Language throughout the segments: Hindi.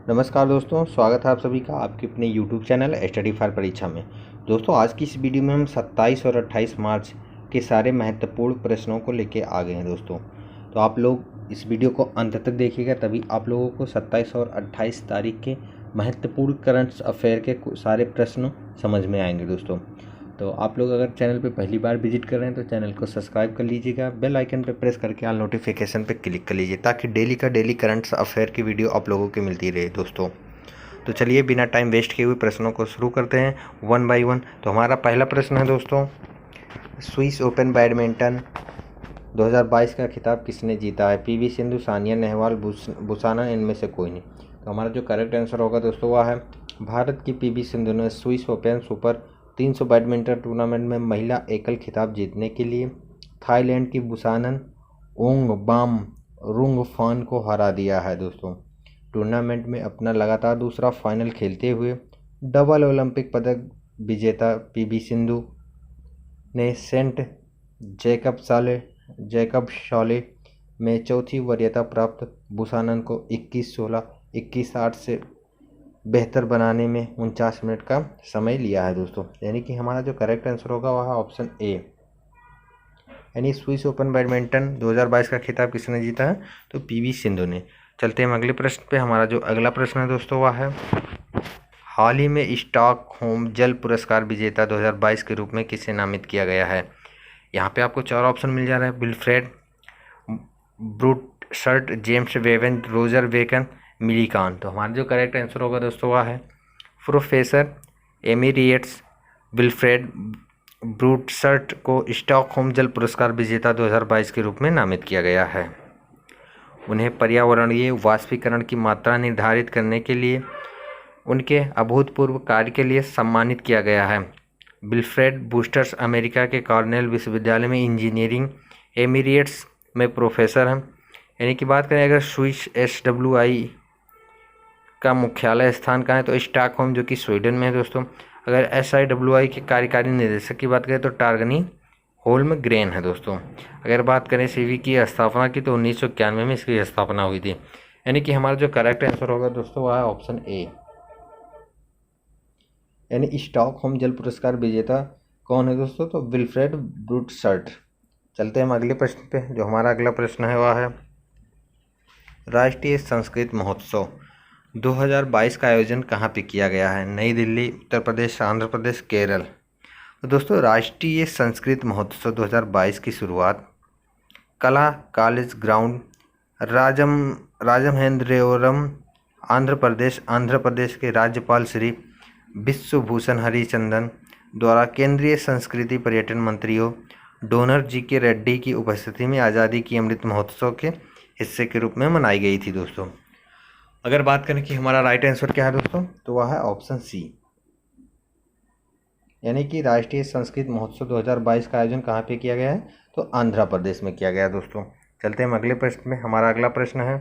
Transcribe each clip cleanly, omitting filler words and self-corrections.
नमस्कार दोस्तों, स्वागत है आप सभी का आपके अपने YouTube चैनल स्टडी फॉर परीक्षा में। दोस्तों, आज की इस वीडियो में हम 27 और 28 मार्च के सारे महत्वपूर्ण प्रश्नों को लेके आ गए हैं दोस्तों। तो आप लोग इस वीडियो को अंत तक देखिएगा, तभी आप लोगों को 27 और 28 तारीख के महत्वपूर्ण करंट अफेयर के सारे प्रश्न समझ में आएंगे दोस्तों। तो आप लोग अगर चैनल पे पहली बार विजिट कर रहे हैं तो चैनल को सब्सक्राइब कर लीजिएगा, बेल आइकन पे प्रेस करके ऑल नोटिफिकेशन पे क्लिक कर लीजिए ताकि डेली का डेली करंट अफेयर की वीडियो आप लोगों की मिलती रहे दोस्तों। तो चलिए बिना टाइम वेस्ट किए हुए प्रश्नों को शुरू करते हैं वन बाय वन। तो हमारा पहला प्रश्न है दोस्तों, स्विस ओपन बैडमिंटन 2022 का खिताब किसने जीता है? पीवी सिंधु, सानिया नेहवाल, बुसानन, इनमें से कोई नहीं। तो हमारा जो करेक्ट आंसर होगा दोस्तों वह है भारत की पीवी सिंधु ने Swiss open super 300 badminton tournament में महिला एकल खिताब जीतने के लिए थाईलैंड की बुसानन ओंगबाम रुंगफान को हरा दिया है दोस्तों। टूर्नामेंट में अपना लगातार दूसरा फाइनल खेलते हुए डबल ओलंपिक पदक विजेता पीवी सिंधु ने सेंट जैकब शॉले में चौथी वरीयता प्राप्त बुसानन को 21-16, 21-8 से बेहतर बनाने में 49 मिनट का समय लिया है दोस्तों। यानी कि हमारा जो करेक्ट आंसर होगा वह है ऑप्शन ए, यानी स्विस ओपन बैडमिंटन 2022 का खिताब किसने जीता है? तो पीवी सिंधु ने। चलते हैं अगले प्रश्न पे। हमारा जो अगला प्रश्न है दोस्तों वह है हाल ही में स्टॉकहोम जल पुरस्कार विजेता 2022 के रूप में किसे नामित किया गया है? यहाँ पे आपको 4 ऑप्शन मिल जा रहा है, विल्फ्रेड ब्रूटशर्ट, जेम्स वेवन, रोजर बेकन, मिलीकान। तो हमारा जो करेक्ट आंसर होगा दोस्तों वह है प्रोफेसर एमिरियट्स विल्फ्रेड ब्रूटशर्ट को स्टॉकहोम जल पुरस्कार विजेता 2022 के रूप में नामित किया गया है। उन्हें पर्यावरणीय वाष्पीकरण की मात्रा निर्धारित करने के लिए उनके अभूतपूर्व कार्य के लिए सम्मानित किया गया है। विल्फ्रेड बूस्टर्स अमेरिका के कॉर्नेल विश्वविद्यालय में इंजीनियरिंग एमिरियट्स में प्रोफेसर हैं। यानी कि बात करें अगर स्विस SWI का मुख्यालय स्थान कहाँ है तो स्टॉकहोम जो कि स्वीडन में है दोस्तों। अगर SIWI के कार्यकारी निदेशक की बात करें तो टार्गनी होल्मग्रेन है दोस्तों। अगर बात करें सीवी की स्थापना की तो 1991 में इसकी स्थापना हुई थी। यानी कि हमारा जो करेक्ट आंसर होगा दोस्तों वह है ऑप्शन ए, यानी स्टॉकहोम जल पुरस्कार विजेता कौन है दोस्तों? तो विल्फ्रेड ब्रूटशर्ट। चलते हैं हम अगले प्रश्न पे। जो हमारा अगला प्रश्न है वह है राष्ट्रीय संस्कृत महोत्सव 2022 का आयोजन कहाँ पे किया गया है? नई दिल्ली, उत्तर प्रदेश, आंध्र प्रदेश, केरल। तो दोस्तों राष्ट्रीय संस्कृत महोत्सव 2022 की शुरुआत कला कॉलेज ग्राउंड राजमहेंद्रवरम आंध्र प्रदेश के राज्यपाल श्री विश्वभूषण हरिचंदन द्वारा केंद्रीय संस्कृति पर्यटन मंत्रियों डोनर GK रेड्डी की उपस्थिति में आज़ादी की अमृत महोत्सव के हिस्से के रूप में मनाई गई थी दोस्तों। अगर बात करें कि हमारा राइट आंसर क्या है दोस्तों तो वह है ऑप्शन सी, यानी कि राष्ट्रीय संस्कृत महोत्सव 2022 का आयोजन कहाँ पे किया गया है? तो आंध्र प्रदेश में किया गया दोस्तों। चलते हैं हम अगले प्रश्न में। हमारा अगला प्रश्न है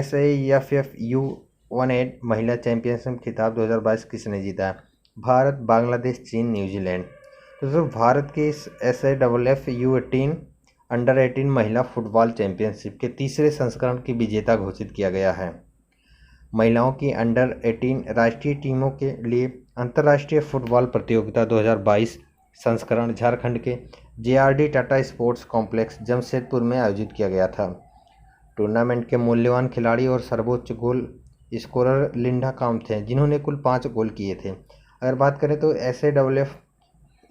SAFF U18 महिला चैंपियनशिप खिताब 2022 किसने जीता है? भारत, बांग्लादेश, चीन, न्यूजीलैंड। तो दोस्तों भारत के इस SAFF U18 अंडर 18 महिला फुटबॉल चैंपियनशिप के तीसरे संस्करण की विजेता घोषित किया गया है। महिलाओं की अंडर 18 राष्ट्रीय टीमों के लिए अंतर्राष्ट्रीय फुटबॉल प्रतियोगिता 2022 संस्करण झारखंड के JRD Tata sports complex Jamshedpur में आयोजित किया गया था। टूर्नामेंट के मूल्यवान खिलाड़ी और सर्वोच्च गोल स्कोरर लिंडा काम्प थे जिन्होंने कुल 5 गोल किए थे। अगर बात करें तो SAFF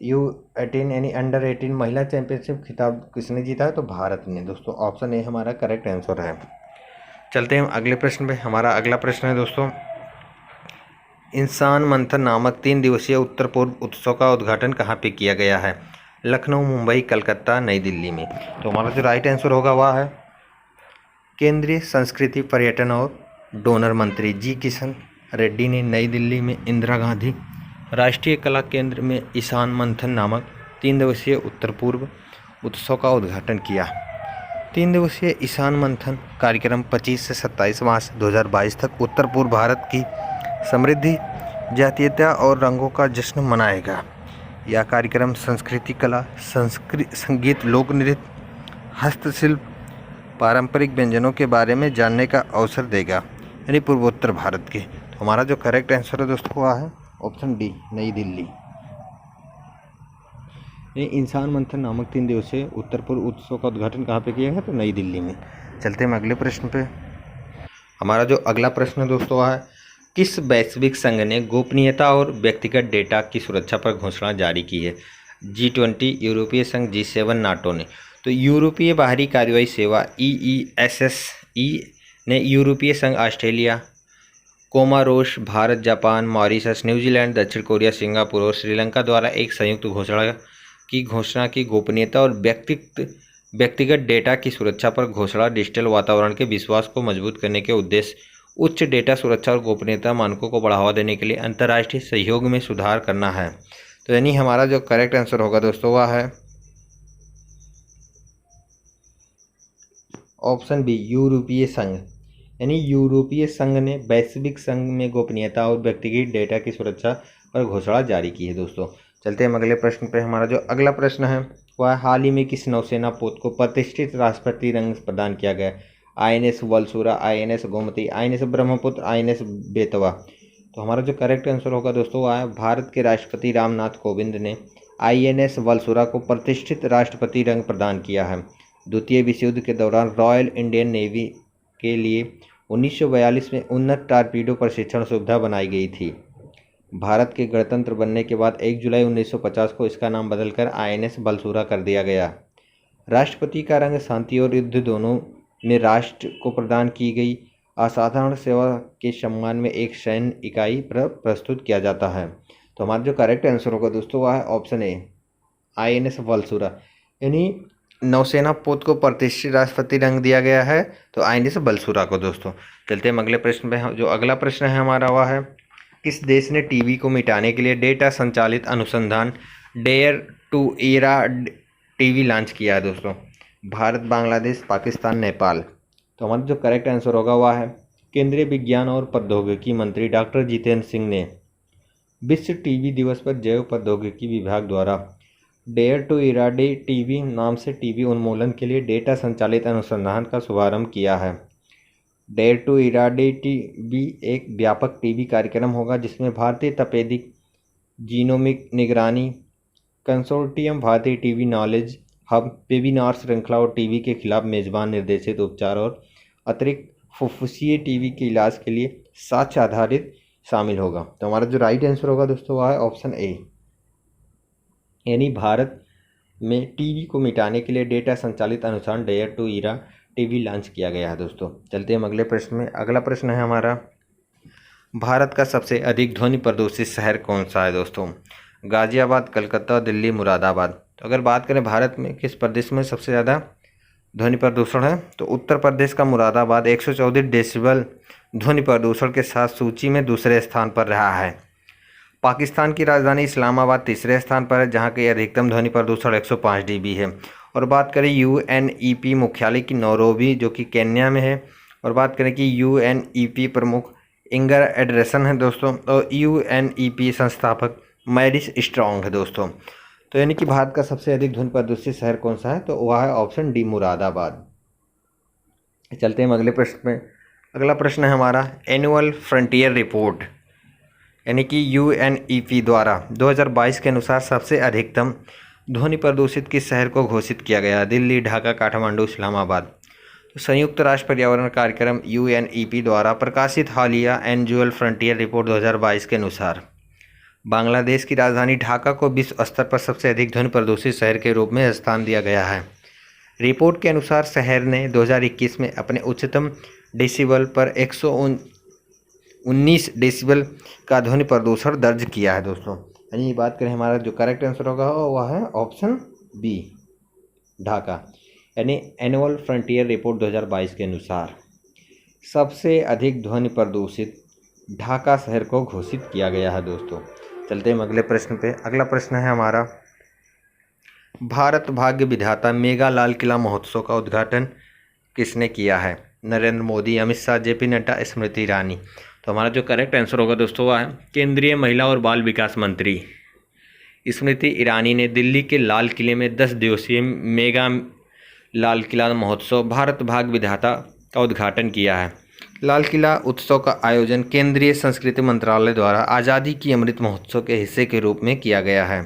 U18 यानी अंडर 18 महिला चैंपियनशिप खिताब किसने जीता है? तो भारत ने दोस्तों। ऑप्शन ए हमारा करेक्ट आंसर है। चलते हैं अगले प्रश्न पे। हमारा अगला प्रश्न है दोस्तों इंसान मंथन नामक 3 दिवसीय उत्तर पूर्व उत्सव का उद्घाटन कहाँ पे किया गया है? लखनऊ, मुंबई, कलकत्ता, नई दिल्ली में। तो हमारा जो राइट आंसर होगा वह है केंद्रीय संस्कृति पर्यटन और डोनर मंत्री जी किशन रेड्डी ने नई दिल्ली में इंदिरा गांधी राष्ट्रीय कला केंद्र में ईशान मंथन नामक 3 दिवसीय उत्तर पूर्व उत्सव का उद्घाटन किया। 3 दिवसीय ईशान मंथन कार्यक्रम 25 से 27 मार्च 2022 तक उत्तर पूर्व भारत की समृद्धि, जातीयता और रंगों का जश्न मनाएगा। यह कार्यक्रम संस्कृति, कला, संगीत, लोक नृत्य, हस्तशिल्प, पारंपरिक व्यंजनों के बारे में जानने का अवसर देगा। यानी पूर्वोत्तर भारत के। तो हमारा जो करेक्ट आंसर है दोस्तों हुआ है ऑप्शन डी, नई दिल्ली। ये इंसान मंथन नामक 3 दिवसीय उत्तर पूर्व उत्सव का उद्घाटन कहाँ पे किया है? तो नई दिल्ली में। चलते हैं अगले प्रश्न पे। हमारा जो अगला प्रश्न है दोस्तों है, किस वैश्विक संघ ने गोपनीयता और व्यक्तिगत डेटा की सुरक्षा पर घोषणा जारी की है? G20, यूरोपीय संघ, G7, नाटो ने। तो यूरोपीय बाहरी कार्रवाई सेवा EESSE ने यूरोपीय संघ, Australia, Comoros, Bharat, Japan, Mauritius, New Zealand, दक्षिण कोरिया, सिंगापुर और श्रीलंका द्वारा एक संयुक्त घोषणा की गोपनीयता और व्यक्तिगत डेटा की सुरक्षा पर घोषणा डिजिटल वातावरण के विश्वास को मजबूत करने के उद्देश्य उच्च डेटा सुरक्षा और गोपनीयता मानकों को बढ़ावा देने के लिए अंतर्राष्ट्रीय सहयोग में सुधार करना है। तो यानी हमारा जो करेक्ट आंसर होगा दोस्तों वह है ऑप्शन बी, यूरोपीय संघ। यानी यूरोपीय संघ ने वैश्विक संघ में गोपनीयता और व्यक्तिगत डेटा की सुरक्षा पर घोषणा जारी की है दोस्तों। चलते हैं अगले प्रश्न पे। हमारा जो अगला प्रश्न है वह हाल ही में किस नौसेना पोत को प्रतिष्ठित राष्ट्रपति रंग प्रदान किया गया? INS Valsura, INS Gomti, INS Brahmaputra, INS Betwa. तो हमारा जो करेक्ट आंसर होगा दोस्तों वह है भारत के राष्ट्रपति रामनाथ कोविंद ने INS वलसुरा को प्रतिष्ठित राष्ट्रपति रंग प्रदान किया है। द्वितीय विश्व युद्ध के दौरान रॉयल इंडियन नेवी के लिए 1942 में उन्नत टारपीडो प्रशिक्षण सुविधा बनाई गई थी। भारत के गणतंत्र बनने के बाद 1 जुलाई 1950 को इसका नाम बदलकर INS बलसुरा कर दिया गया। राष्ट्रपति का रंग शांति और युद्ध दोनों में राष्ट्र को प्रदान की गई असाधारण सेवा के सम्मान में एक सैन्य इकाई पर प्रस्तुत किया जाता है। तो हमारा जो करेक्ट आंसर होगा दोस्तों वह है ऑप्शन ए, INS बलसुरा। यानी नौसेना पोत को प्रतिष्ठित राष्ट्रपति रंग दिया गया है तो INS बलसुरा को दोस्तों। चलते हैं अगले प्रश्न पे। जो अगला प्रश्न है हमारा वह है, किस देश ने टीबी को मिटाने के लिए डेटा संचालित अनुसंधान dare to era TV launch किया है दोस्तों? भारत, बांग्लादेश, पाकिस्तान, नेपाल। तो हमारा जो करेक्ट आंसर होगा वह है केंद्रीय विज्ञान और प्रौद्योगिकी मंत्री डॉक्टर जितेंद्र सिंह ने विश्व टीबी दिवस पर जैव प्रौद्योगिकी विभाग द्वारा डेयर टू इराडी टीबी नाम से टीबी उन्मूलन के लिए डेटा संचालित अनुसंधान का शुभारंभ किया है। डेयर टू इराडी टीबी एक व्यापक टीबी कार्यक्रम होगा जिसमें भारतीय तपेदिक जीनोमिक निगरानी कंसोर्टियम, भारतीय टीबी नॉलेज हब, वेबिनार श्रृंखला और टीबी के खिलाफ मेजबान निर्देशित उपचार और अतिरिक्त फुफ्फुसीय टीबी के इलाज के लिए साक्ष्य आधारित शामिल होगा। तो हमारा जो राइट आंसर होगा दोस्तों वह है ऑप्शन ए, यानी भारत में टीबी को मिटाने के लिए डेटा संचालित अनुसंधान dare to era TV launch किया गया है दोस्तों। चलते हैं अगले प्रश्न में। अगला प्रश्न है हमारा, भारत का सबसे अधिक ध्वनि प्रदूषित शहर कौन सा है दोस्तों? गाजियाबाद, कलकत्ता, दिल्ली, मुरादाबाद। तो अगर बात करें भारत में किस प्रदेश में सबसे ज़्यादा ध्वनि प्रदूषण है तो उत्तर प्रदेश का मुरादाबाद 114 डेसिबल ध्वनि प्रदूषण के साथ सूची में दूसरे स्थान पर रहा है। पाकिस्तान की राजधानी इस्लामाबाद तीसरे स्थान पर है जहां की अधिकतम ध्वनि प्रदूषण 105 dB है। और बात करें UNEP मुख्यालय की नैरोबी जो कि केन्या में है, और बात करें कि UNEP प्रमुख इंगर एड्रेसन है दोस्तों, और UNEP संस्थापक मैरिस स्ट्रॉन्ग है दोस्तों। तो यानी कि भारत का सबसे अधिक ध्वनि प्रदूषित शहर कौन सा है तो वह है ऑप्शन डी, मुरादाबाद। चलते हैं अगले प्रश्न में। अगला प्रश्न है हमारा, एनुअल फ्रंटियर रिपोर्ट यानी कि UNEP द्वारा 2022 के अनुसार सबसे अधिकतम ध्वनि प्रदूषित किस शहर को घोषित किया गया? दिल्ली, ढाका, काठमांडू, इस्लामाबाद। तो संयुक्त राष्ट्र पर्यावरण कार्यक्रम UNEP द्वारा प्रकाशित हालिया एनुअल फ्रंटियर रिपोर्ट 2022 के अनुसार बांग्लादेश की राजधानी ढाका को विश्व स्तर पर सबसे अधिक ध्वनि प्रदूषित शहर के रूप में स्थान दिया गया है। रिपोर्ट के अनुसार शहर ने 2021 में अपने उच्चतम डेसिबल पर 119 डेसिबल का ध्वनि प्रदूषण दर्ज किया है दोस्तों। यानी बात करें हमारा जो करेक्ट आंसर होगा वह है ऑप्शन बी, ढाका। यानी एनुअल फ्रंटियर रिपोर्ट 2022 के अनुसार सबसे अधिक ध्वनि प्रदूषित ढाका शहर को घोषित किया गया है दोस्तों। चलते हैं अगले प्रश्न पे। अगला प्रश्न है हमारा, भारत भाग्य विधाता मेगा लाल किला महोत्सव का उद्घाटन किसने किया है? नरेंद्र मोदी, अमित शाह, JP नड्डा, स्मृति ईरानी। तो हमारा जो करेक्ट आंसर होगा दोस्तों वह है केंद्रीय महिला और बाल विकास मंत्री स्मृति ईरानी ने दिल्ली के लाल किले में 10 दिवसीय मेगा लाल किला महोत्सव भारत भाग्य विधाता का उद्घाटन किया है। लाल किला उत्सव का आयोजन केंद्रीय संस्कृति मंत्रालय द्वारा आज़ादी की अमृत महोत्सव के हिस्से के रूप में किया गया है।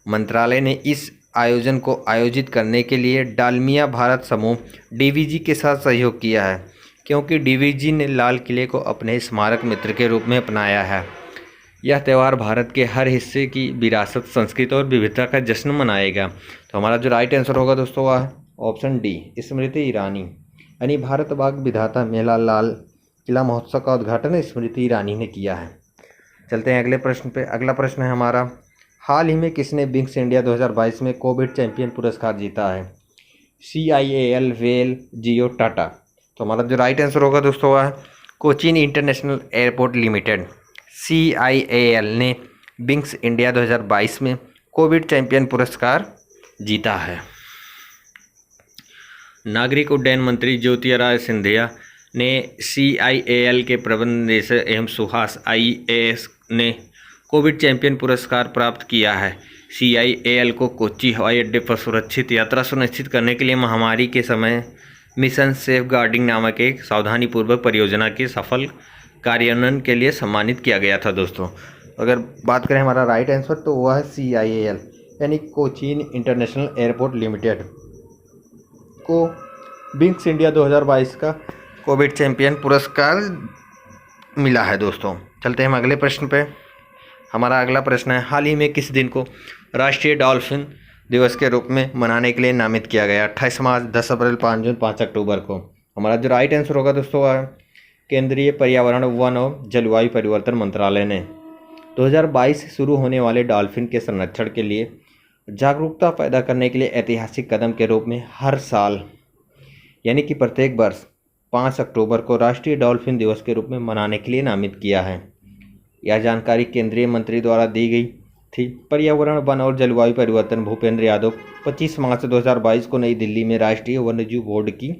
मंत्रालय ने इस आयोजन को आयोजित करने के लिए डालमिया भारत समूह डीवीजी के साथ सहयोग किया है, क्योंकि डीवीजी ने लाल किले को अपने स्मारक मित्र के रूप में अपनाया है। यह त्यौहार भारत के हर हिस्से की विरासत, संस्कृति और विविधता का जश्न मनाएगा। तो हमारा जो राइट आंसर होगा दोस्तों वह है ऑप्शन डी, स्मृति ईरानी। यानी भारत बाग विधाता मेला लाल किला महोत्सव का उद्घाटन स्मृति ईरानी ने किया है। चलते हैं अगले प्रश्न पे। अगला प्रश्न है हमारा, हाल ही में किसने विंग्स इंडिया 2022 में कोविड चैंपियन पुरस्कार जीता है? CIAL, वेल, जियो, टाटा। तो हमारा जो राइट आंसर होगा दोस्तों वह है Cochin international airport limited. CIAL ने विंग्स इंडिया 2022 में कोविड चैंपियन पुरस्कार जीता है। नागरिक उड्डयन मंत्री ज्योतिरादित्य सिंधिया ने CIAL के प्रबंध निदेशक एवं सुहास IAS ने कोविड चैंपियन पुरस्कार प्राप्त किया है। CIAL को कोच्चि हवाई अड्डे पर सुरक्षित यात्रा सुनिश्चित करने के लिए महामारी के समय मिशन सेफ गार्डिंग नामक एक सावधानीपूर्वक परियोजना के सफल कार्यान्वयन के लिए सम्मानित किया गया था। दोस्तों अगर बात करें हमारा राइट आंसर तो वह है CIAL यानी कोचीन इंटरनेशनल एयरपोर्ट लिमिटेड को विंग्स इंडिया 2022 का कोविड चैंपियन पुरस्कार मिला है। दोस्तों चलते हैं हम अगले प्रश्न पे। हमारा अगला प्रश्न है, हाल ही में किस दिन को राष्ट्रीय डॉल्फिन दिवस के रूप में मनाने के लिए नामित किया गया? 28 मार्च, 10 अप्रैल, 5 जून, 5 अक्टूबर को। हमारा जो राइट आंसर होगा दोस्तों वह केंद्रीय पर्यावरण, वन और जलवायु परिवर्तन मंत्रालय ने 2022 से शुरू होने वाले डॉल्फिन के संरक्षण के लिए जागरूकता पैदा करने के लिए ऐतिहासिक कदम के रूप में हर साल यानी कि प्रत्येक वर्ष 5 अक्टूबर को राष्ट्रीय डॉल्फिन दिवस के रूप में मनाने के लिए नामित किया है। यह जानकारी केंद्रीय मंत्री द्वारा दी गई थी। पर्यावरण, वन और जलवायु परिवर्तन भूपेंद्र यादव 25 मार्च 2022 को नई दिल्ली में राष्ट्रीय वन्यजीव बोर्ड की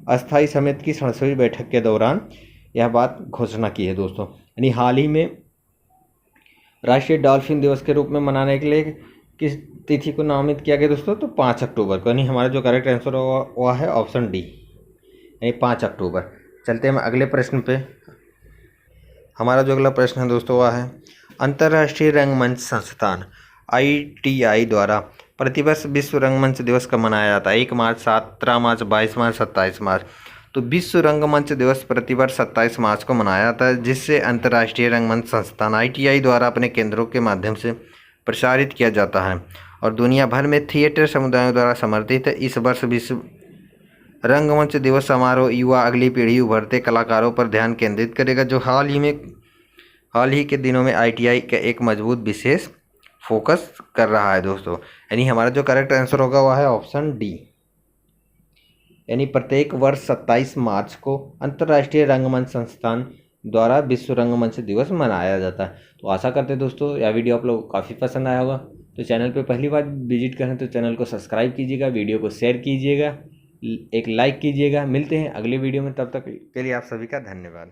अस्थायी समिति की 67वीं बैठक के दौरान यह बात घोषणा की है। दोस्तों यानी हाल ही में राष्ट्रीय डॉल्फिन दिवस के रूप में मनाने के लिए किस तिथि को नामित किया गया दोस्तों? तो 5 अक्टूबर को। यानी हमारा जो करेक्ट आंसर हुआ है ऑप्शन डी यानी 5 अक्टूबर। चलते हैं हम अगले प्रश्न पे। हमारा जो अगला प्रश्न है दोस्तों वह है, अंतर्राष्ट्रीय रंगमंच संस्थान ITI द्वारा प्रतिवर्ष विश्व रंगमंच दिवस कब मनाया जाता है? 1 मार्च, 17 मार्च, 22 मार्च, 27 मार्च। तो विश्व रंगमंच दिवस प्रतिवर्ष 27 मार्च को मनाया जाता है, जिससे अंतर्राष्ट्रीय रंगमंच संस्थान ITI द्वारा अपने केंद्रों के माध्यम से प्रसारित किया जाता है और दुनिया भर में थिएटर समुदायों द्वारा समर्थित है। इस वर्ष विश्व रंगमंच दिवस समारोह युवा, अगली पीढ़ी, उभरते कलाकारों पर ध्यान केंद्रित करेगा, जो हाल ही के दिनों में ITI का एक मजबूत विशेष फोकस कर रहा है। दोस्तों यानी हमारा जो करेक्ट आंसर होगा वह है ऑप्शन डी यानी प्रत्येक वर्ष 27 मार्च को अंतर्राष्ट्रीय रंगमंच संस्थान द्वारा विश्व रंगमंच दिवस मनाया जाता है। तो आशा करते हैं दोस्तों यह वीडियो आप लोग को काफ़ी पसंद आया होगा। तो चैनल पे पहली बार विजिट करें तो चैनल को सब्सक्राइब कीजिएगा, वीडियो को शेयर कीजिएगा, एक लाइक कीजिएगा। मिलते हैं अगले वीडियो में, तब तक के लिए आप सभी का धन्यवाद।